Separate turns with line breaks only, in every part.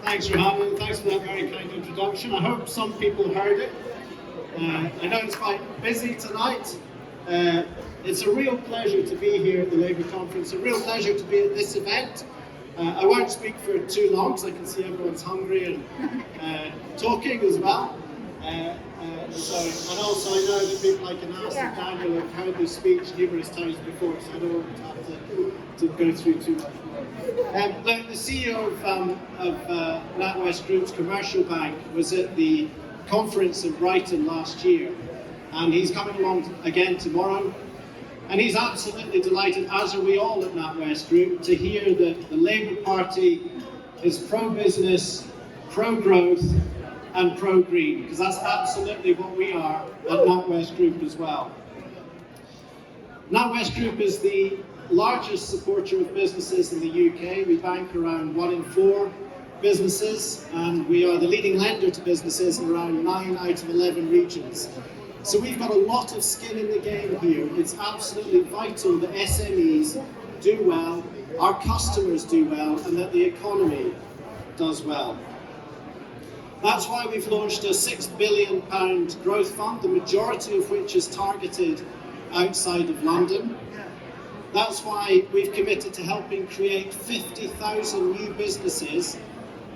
Thanks, Rehana, and thanks for that very kind introduction. I hope some people heard it. I know it's quite busy tonight. It's a real pleasure to be here at the Labour Conference, a real pleasure to be at this event. I won't speak for too long because I can see everyone's hungry and talking as well. And also I know that people like Anas and Daniel have heard this speech numerous times before, so I don't want to have to go through too much more. The CEO of NatWest Group's commercial bank was at the conference in Brighton last year, and he's coming along again tomorrow. And he's absolutely delighted, as are we all at NatWest Group, to hear that the Labour Party is pro-business, pro-growth and pro-green, because that's absolutely what we are at NatWest Group as well. NatWest Group is the largest supporter of businesses in the UK. We bank around 1 in 4 businesses, and we are the leading lender to businesses in around 9 out of 11 regions. So we've got a lot of skin in the game here. It's absolutely vital that SMEs do well, our customers do well, and that the economy does well. That's why we've launched a £6 billion growth fund, the majority of which is targeted outside of London. That's why we've committed to helping create 50,000 new businesses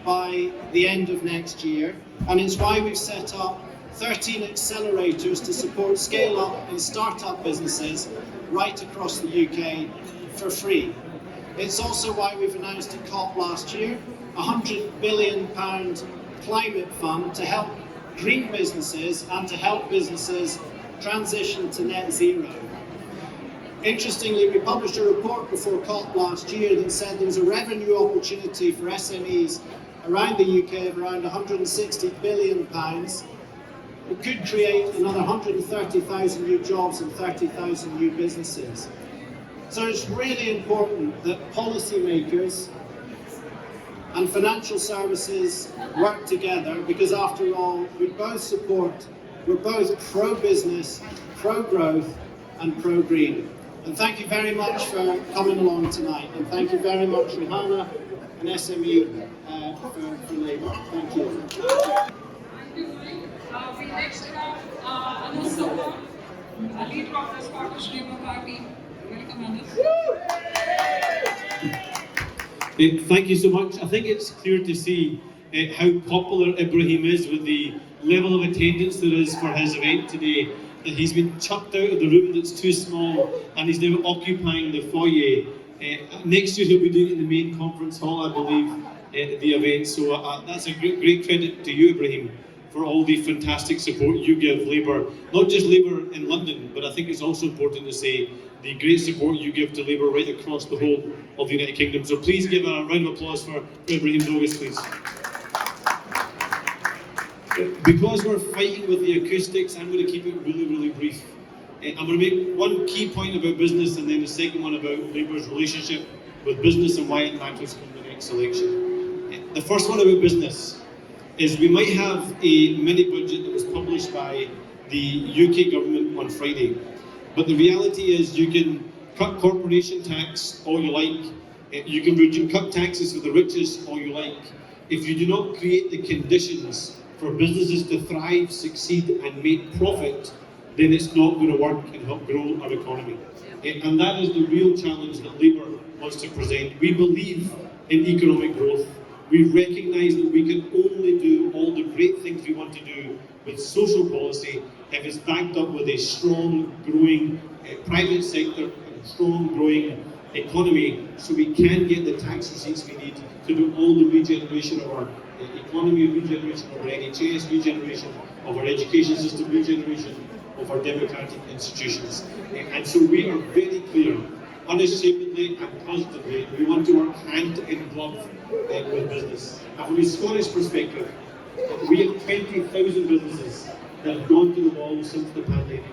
by the end of next year. And it's why we've set up 13 accelerators to support scale-up and start-up businesses right across the UK for free. It's also why we've announced at COP last year a £100 billion climate fund to help green businesses and to help businesses transition to net zero. Interestingly, we published a report before COP last year that said there was a revenue opportunity for SMEs around the UK of around £160 billion. It could create another 130,000 new jobs and 30,000 new businesses. So it's really important that policymakers and financial services work together, because after all, we're both pro-business, pro-growth and pro-green. And thank you very much for coming along tonight, and thank you very much, Rehana and SME4Labour. Thank you.
We next have Ameer, leader of the Scottish Labour Party. Welcome, Ameer.
Thank you so much. I think it's clear to see how popular Ibrahim is with the level of attendance there is for his event today. That he's been chucked out of the room that's too small and he's now occupying the foyer. Next year he'll be doing it in the main conference hall, I believe, the event. So that's a great credit to you, Ibrahim, for all the fantastic support you give Labour, not just Labour in London, but I think it's also important to say the great support you give to Labour right across the whole of the United Kingdom. So please give a round of applause for Ibrahim Douglas, please. Because we're fighting with the acoustics, I'm going to keep it really brief. I'm going to make one key point about business and then the second one about Labour's relationship with business and why it matters in the next election. The first one about business is we might have a mini budget that was published by the UK government on Friday, but the reality is you can cut corporation tax all you like, you can cut taxes for the richest all you like. If you do not create the conditions for businesses to thrive, succeed and make profit, then it's not going to work and help grow our economy. And that is the real challenge that Labour wants to present. We believe in economic growth. We recognise that we can only do all the great things we want to do with social policy if it's backed up with a strong, growing private sector and strong, growing economy, so we can get the tax receipts we need to do all the regeneration of our economy, regeneration of our NHS, regeneration of our education system, regeneration of our democratic institutions. And so we are very clear, unashamedly and positively, we want to work hand in glove with business. And from a Scottish perspective, we have 20,000 businesses that have gone to the wall since the pandemic.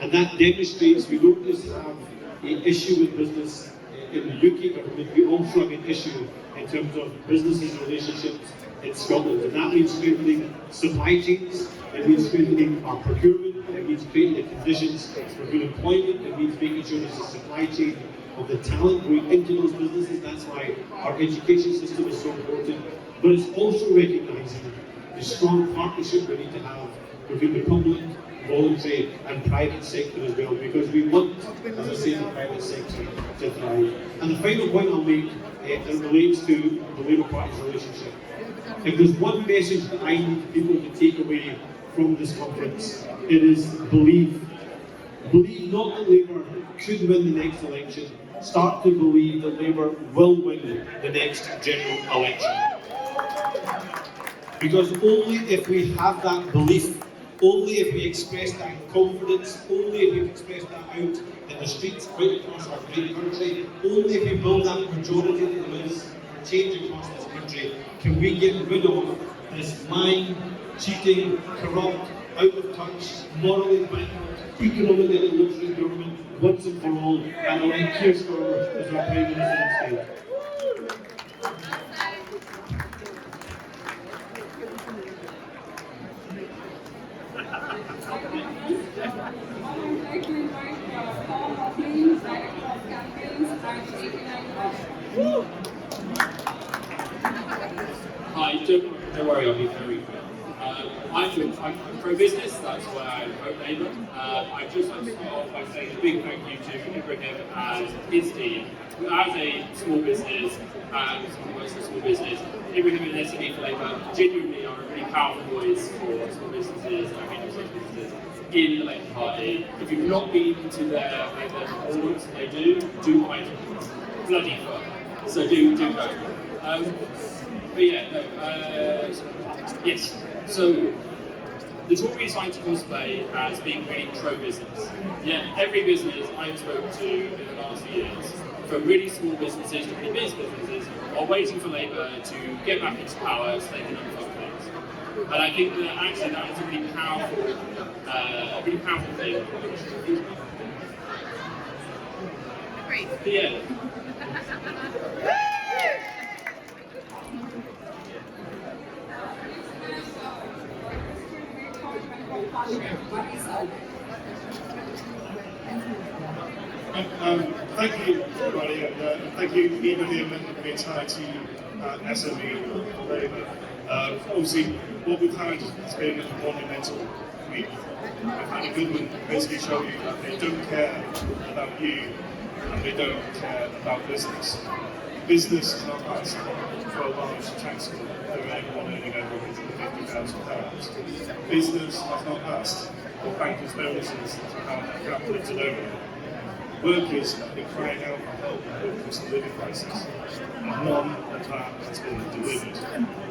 And that demonstrates we don't just have an issue with business in the UK government, we also have an issue in terms of businesses' relationships in Scotland. And that means strengthening supply chains, it means strengthening our procurement, it it means creating the conditions for good employment, it means making sure there's a supply chain of the talent going into those businesses. That's why our education system is so important. But it's also recognising the strong partnership we need to have between the public, voluntary and private sector as well, because we want, as I say, the private sector to thrive. And the final point I'll make that relates to the Labour Party's relationship. If there's one message that I need people to take away from this conference, it is believe. Believe not that Labour could win the next election, start to believe that Labour will win the next general election. Because only if we have that belief, only if we express that confidence, only if we express that out in the streets right across our great country, only if we build that majority that there is change across this country, can we get rid of this lying, cheating, corrupt, out of touch, morally bankrupt, economically illiterate government once and for all, and elect Keir Starmer as our Prime Minister instead.
Hi, don't worry, I'll be very quick. I'm pro-business, that's why I vote Labour. I'd just like to start off by saying a big thank you to Ibrahim and his team. As a small business, and someone who works in a small business, Ibrahim and SME4Labour genuinely are a really powerful voice for small businesses and medium-sized businesses in the Labour Party. If you've not been to their awards that they do quite bloody fun. So do go. But yeah, no, yes. So the Tories like to cosplay as being really pro-business. Yeah, every business I've spoken to in the last few years, from really small businesses to really big businesses, are waiting for Labour to get back into power so they can unfuck things. And I think that actually that is a really powerful thing. But yeah.
Thank you, everybody, and thank you, Ibrahim, and the entire team at SME4Labour. Obviously, what we've had has been a monumental week. We've had a government basically show you that they don't care about you and they don't care about business. Business is not asked for a large tax cut for anyone earning over £150,000. Business has not asked for bankers' bonuses to have capital turnover. Workers have been crying out for help with the cost of living crisis, and none of that has been delivered.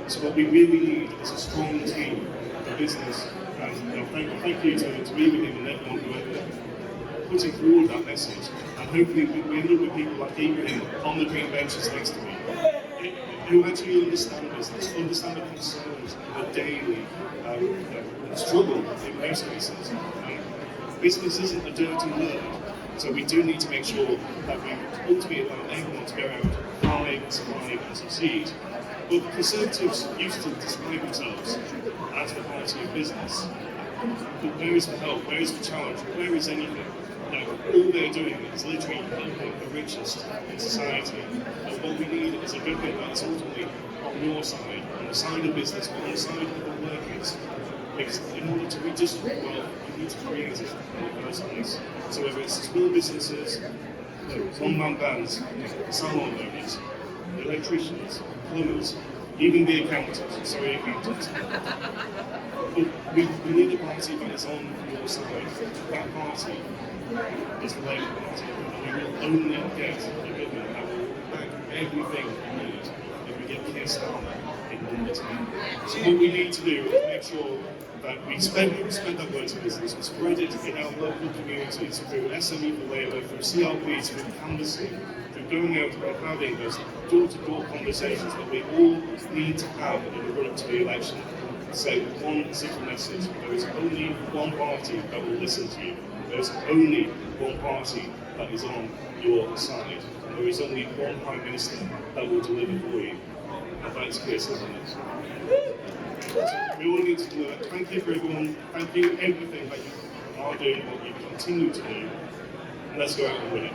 So what we really need is a strong team for business, and thank you to Ibrahim and everyone who are putting forward that message, and hopefully we end up with people like Ibrahim on the green benches next to me, who actually understand business, understand the concerns, the daily struggle in most cases. Business isn't a dirty word. So we do need to make sure that we ultimately allow everyone to go out, thrive, survive and succeed. But the Conservatives used to describe themselves as the party of business. But where is the help? Where is the challenge? Where is anything? All they're doing is literally helping the richest in society. And what we need is a government that is ultimately on your side, on the side of business, on the side of the workers. Because in order to redistribute wealth, you need to create it in the first place. So whether it's small businesses, one-man bands, salon owners, electricians, plumbers, even the accountants. But we need a party that is on your side. That party is the Labour Party, and we will only get a government that will back everything we need if we get Keir Starmer in number 10. So what we need to do is make sure that we spend that word to business, we spread it in our local communities through SME4Labour, through CLPs, through canvassing, through going out and having those door-to-door conversations that we all need to have in the run-up to the election. Say one simple message: there is only one party that will listen to you. There is only one party that is on your side. And there is only one Prime Minister that will deliver for you. And that is Keir Starmer. We all need to do that. Thank you for everyone. Thank you everything that you are doing what you continue to do, and let's go out and win it.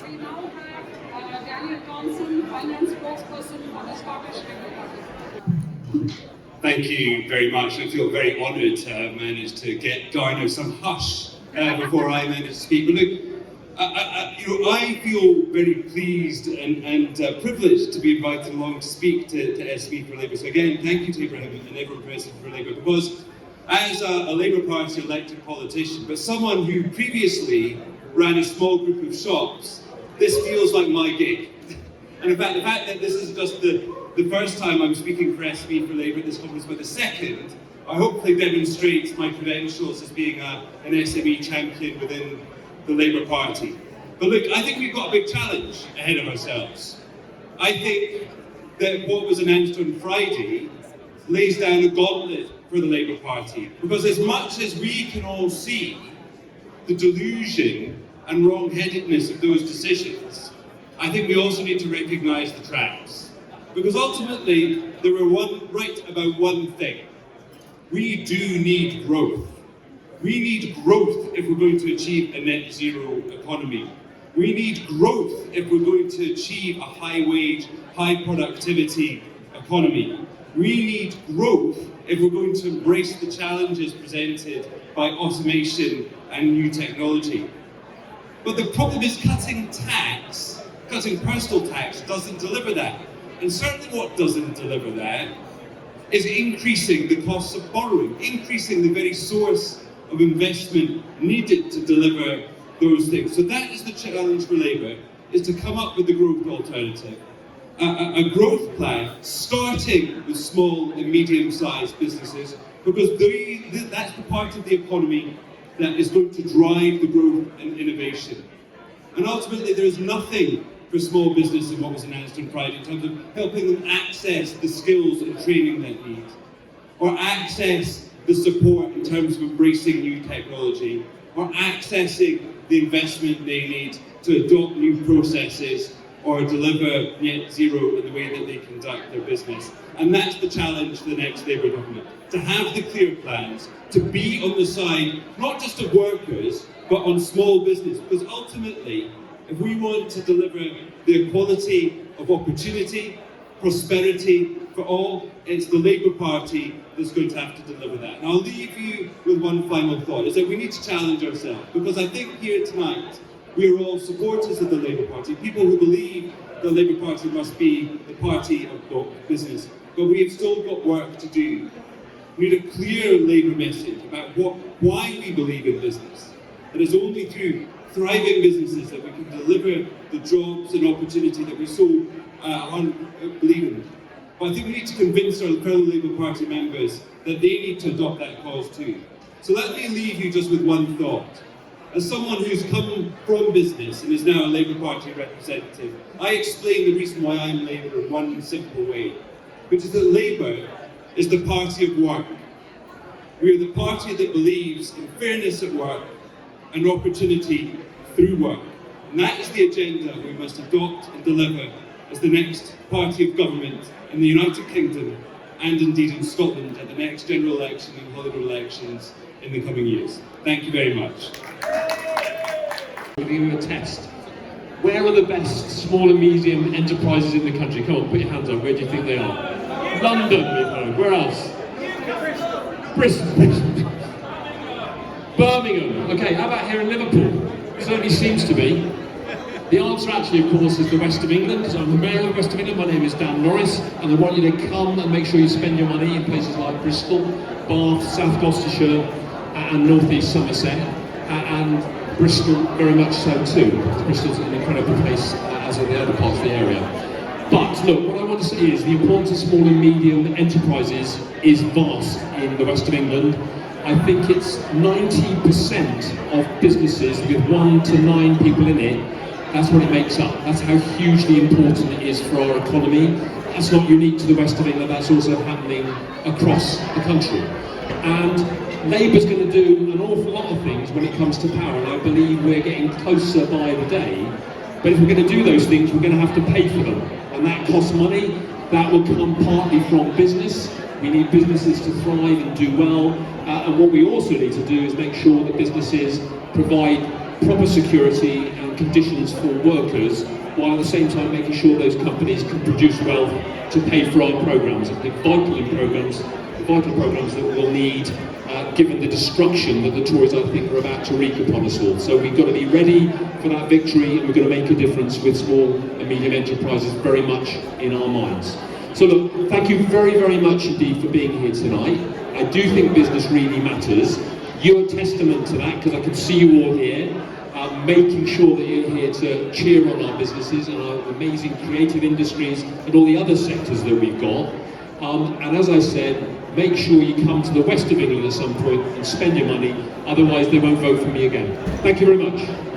We now have Daniel Johnson, finance spokesperson for the Scottish Labour Party.
Thank you very much. I feel very honoured to have managed to garner some hush before I managed to speak. But look, I feel very pleased and privileged to be invited along to speak to SME4Labour. So again, thank you to Abraham and everyone present for Labour, because as a Labour Party elected politician, but someone who previously ran a small group of shops, this feels like my gig. And in fact, the fact that this is just the first time I'm speaking for SME4Labour at this conference, but the second, I hopefully demonstrates my credentials as being an SME champion within the Labour Party. But look, I think we've got a big challenge ahead of ourselves. I think that what was announced on Friday lays down a gauntlet for the Labour Party, because as much as we can all see the delusion and wrong-headedness of those decisions, I think we also need to recognise the traps. Because ultimately, they were right about one thing. We do need growth. We need growth if we're going to achieve a net zero economy. We need growth if we're going to achieve a high wage, high productivity economy. We need growth if we're going to embrace the challenges presented by automation and new technology. But the problem is cutting personal tax doesn't deliver that. And certainly what doesn't deliver that is increasing the costs of borrowing, increasing the very source of investment needed to deliver those things. So that is the challenge for Labour, is to come up with the growth alternative. A growth plan starting with small and medium-sized businesses, because that's the part of the economy that is going to drive the growth and innovation. And ultimately there is nothing for small business in what was announced on Friday in terms of helping them access the skills and training they need, or access the support in terms of embracing new technology, or accessing the investment they need to adopt new processes or deliver net zero in the way that they conduct their business. And that's the challenge for the next Labour government, to have the clear plans, to be on the side not just of workers, but on small business, because ultimately, if we want to deliver the equality of opportunity, prosperity for all, it's the Labour Party that's going to have to deliver that. And I'll leave you with one final thought, is that we need to challenge ourselves, because I think here tonight, we are all supporters of the Labour Party, people who believe the Labour Party must be the party of business. But we have still got work to do. We need a clear Labour message about why we believe in business. It is only through thriving businesses that we can deliver the jobs and opportunity that we so believe in. But I think we need to convince our fellow Labour Party members that they need to adopt that cause too. So let me leave you just with one thought. As someone who's come from business and is now a Labour Party representative, I explain the reason why I'm Labour in one simple way, which is that Labour is the party of work. We are the party that believes in fairness at work and opportunity through work. And that is the agenda we must adopt and deliver as the next party of government in the United Kingdom and indeed in Scotland at the next general election and holiday elections in the coming years. Thank you very much.
We'll give you a test. Where are the best small and medium enterprises in the country? Come on, put your hands up. Where do you think they are? London, we've heard. Where else? Bristol. Birmingham. Okay, how about here in Liverpool? Certainly seems to be. The answer actually, of course, is the West of England. So I'm the Mayor of the West of England. My name is Dan Norris, and I want you to come and make sure you spend your money in places like Bristol, Bath, South Gloucestershire, and North East Somerset, and Bristol very much so too. Bristol's an incredible place, as are the other parts of the area. But look, what I want to say is the importance of small and medium enterprises is vast in the West of England. I think it's 90% of businesses with 1 to 9 people in it. That's what it makes up. That's how hugely important it is for our economy. That's not unique to the West of England, that's also happening across the country. And Labour's going to do an awful lot of things when it comes to power, and I believe we're getting closer by the day. But if we're going to do those things, we're going to have to pay for them. And that costs money. That will come partly from business, We need businesses to thrive and do well, and what we also need to do is make sure that businesses provide proper security and conditions for workers, while at the same time making sure those companies can produce wealth to pay for our programmes. I think vital programmes that we'll need given the destruction that the Tories, I think, are about to wreak upon us all. So we've got to be ready for that victory, and we're going to make a difference with small and medium enterprises very much in our minds. So look, thank you very, very much indeed for being here tonight. I do think business really matters. You're a testament to that, because I can see you all here, making sure that you're here to cheer on our businesses and our amazing creative industries and all the other sectors that we've got. And as I said, make sure you come to the west of England at some point and spend your money, otherwise they won't vote for me again. Thank you very much.